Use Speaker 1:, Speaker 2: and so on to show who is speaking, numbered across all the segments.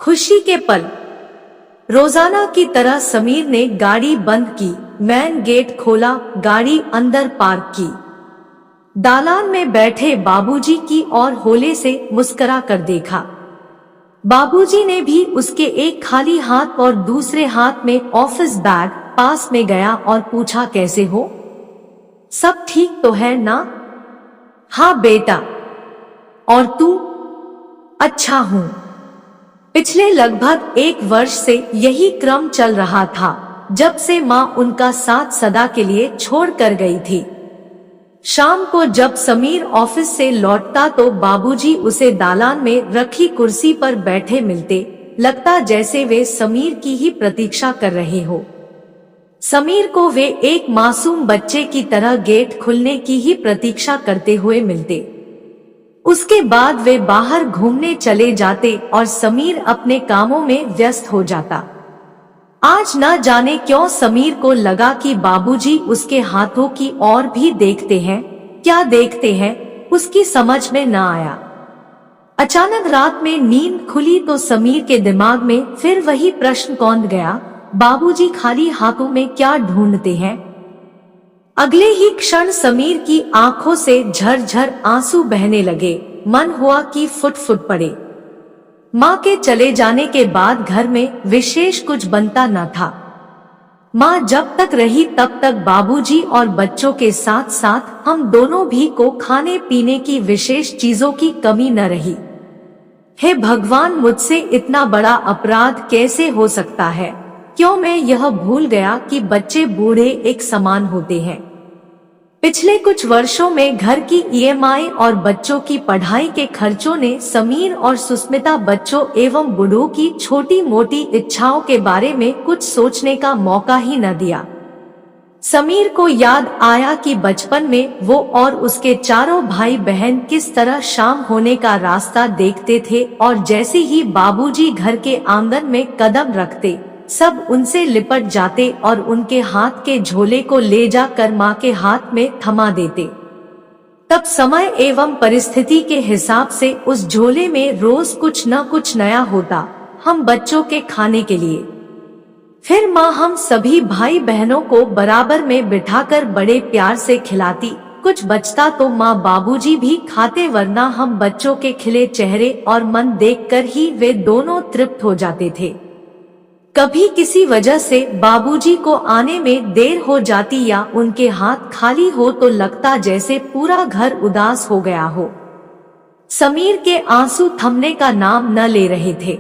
Speaker 1: खुशी के पल। रोजाना की तरह समीर ने गाड़ी बंद की, मैन गेट खोला, गाड़ी अंदर पार्क की। दालान में बैठे बाबूजी की ओर होले से मुस्कुरा कर देखा। बाबूजी ने भी उसके एक खाली हाथ और दूसरे हाथ में ऑफिस बैग पास में गया और पूछा, कैसे हो? सब ठीक तो है ना? हाँ बेटा। और तू? अच्छा हूँ। पिछले लगभग 1 वर्ष से यही क्रम चल रहा था, जब से माँ उनका साथ सदा के लिए छोड़ कर गई थी। शाम को जब समीर ऑफिस से लौटता तो बाबूजी उसे दालान में रखी कुर्सी पर बैठे मिलते, लगता जैसे वे समीर की ही प्रतीक्षा कर रहे हो। समीर को वे एक मासूम बच्चे की तरह गेट खुलने की ही प्रतीक्षा करते हुए मिलते। उसके बाद वे बाहर घूमने चले जाते और समीर अपने कामों में व्यस्त हो जाता। आज न जाने क्यों समीर को लगा कि बाबूजी उसके हाथों की ओर भी देखते हैं। क्या देखते हैं, उसकी समझ में न आया। अचानक रात में नींद खुली तो समीर के दिमाग में फिर वही प्रश्न कौंध गया, बाबूजी खाली हाथों में क्या ढूंढते हैं? अगले ही क्षण समीर की आंखों से झरझर आंसू बहने लगे। मन हुआ कि फुट फुट पड़े। माँ के चले जाने के बाद घर में विशेष कुछ बनता न था। माँ जब तक रही तब तक बाबूजी और बच्चों के साथ साथ हम दोनों भी को खाने पीने की विशेष चीजों की कमी न रही। हे भगवान, मुझसे इतना बड़ा अपराध कैसे हो सकता है? क्यों मैं यह भूल गया कि बच्चे बूढ़े एक समान होते हैं। पिछले कुछ वर्षों में घर की ईएमआई और बच्चों की पढ़ाई के खर्चों ने समीर और सुस्मिता बच्चों एवं बूढ़ों की छोटी मोटी इच्छाओं के बारे में कुछ सोचने का मौका ही न दिया। समीर को याद आया कि बचपन में वो और उसके चारों भाई बहन किस तरह शाम होने का रास्ता देखते थे और जैसे ही बाबूजी घर के आंगन में कदम रखते, सब उनसे लिपट जाते और उनके हाथ के झोले को ले जाकर माँ के हाथ में थमा देते। तब समय एवं परिस्थिति के हिसाब से उस झोले में रोज कुछ न कुछ नया होता, हम बच्चों के खाने के लिए। फिर माँ हम सभी भाई बहनों को बराबर में बिठाकर बड़े प्यार से खिलाती। कुछ बचता तो माँ बाबूजी भी खाते, वरना हम बच्चों के खिले चेहरे और मन देखकर ही वे दोनों तृप्त हो जाते थे। कभी किसी वजह से बाबूजी को आने में देर हो जाती या उनके हाथ खाली हो तो लगता जैसे पूरा घर उदास हो गया हो। समीर के आंसू थमने का नाम न ले रहे थे।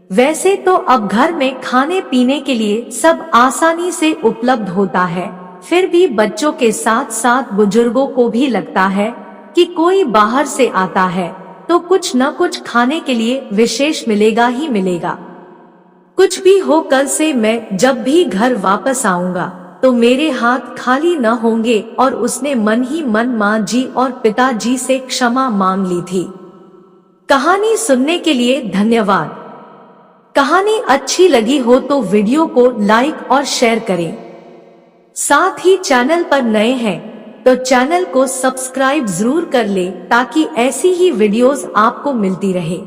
Speaker 1: वैसे तो अब घर में खाने पीने के लिए सब आसानी से उपलब्ध होता है, फिर भी बच्चों के साथ साथ बुजुर्गों को भी लगता है कि कोई बाहर से आता है तो कुछ न कुछ खाने के लिए विशेष मिलेगा ही मिलेगा। कुछ भी हो, कल से मैं जब भी घर वापस आऊंगा तो मेरे हाथ खाली न होंगे। और उसने मन ही मन माँ जी और पिताजी से क्षमा मांग ली थी। कहानी सुनने के लिए धन्यवाद। कहानी अच्छी लगी हो तो वीडियो को लाइक और शेयर करें। साथ ही चैनल पर नए हैं तो चैनल को सब्सक्राइब जरूर कर ले ताकि ऐसी ही वीडियोस आपको मिलती रहे।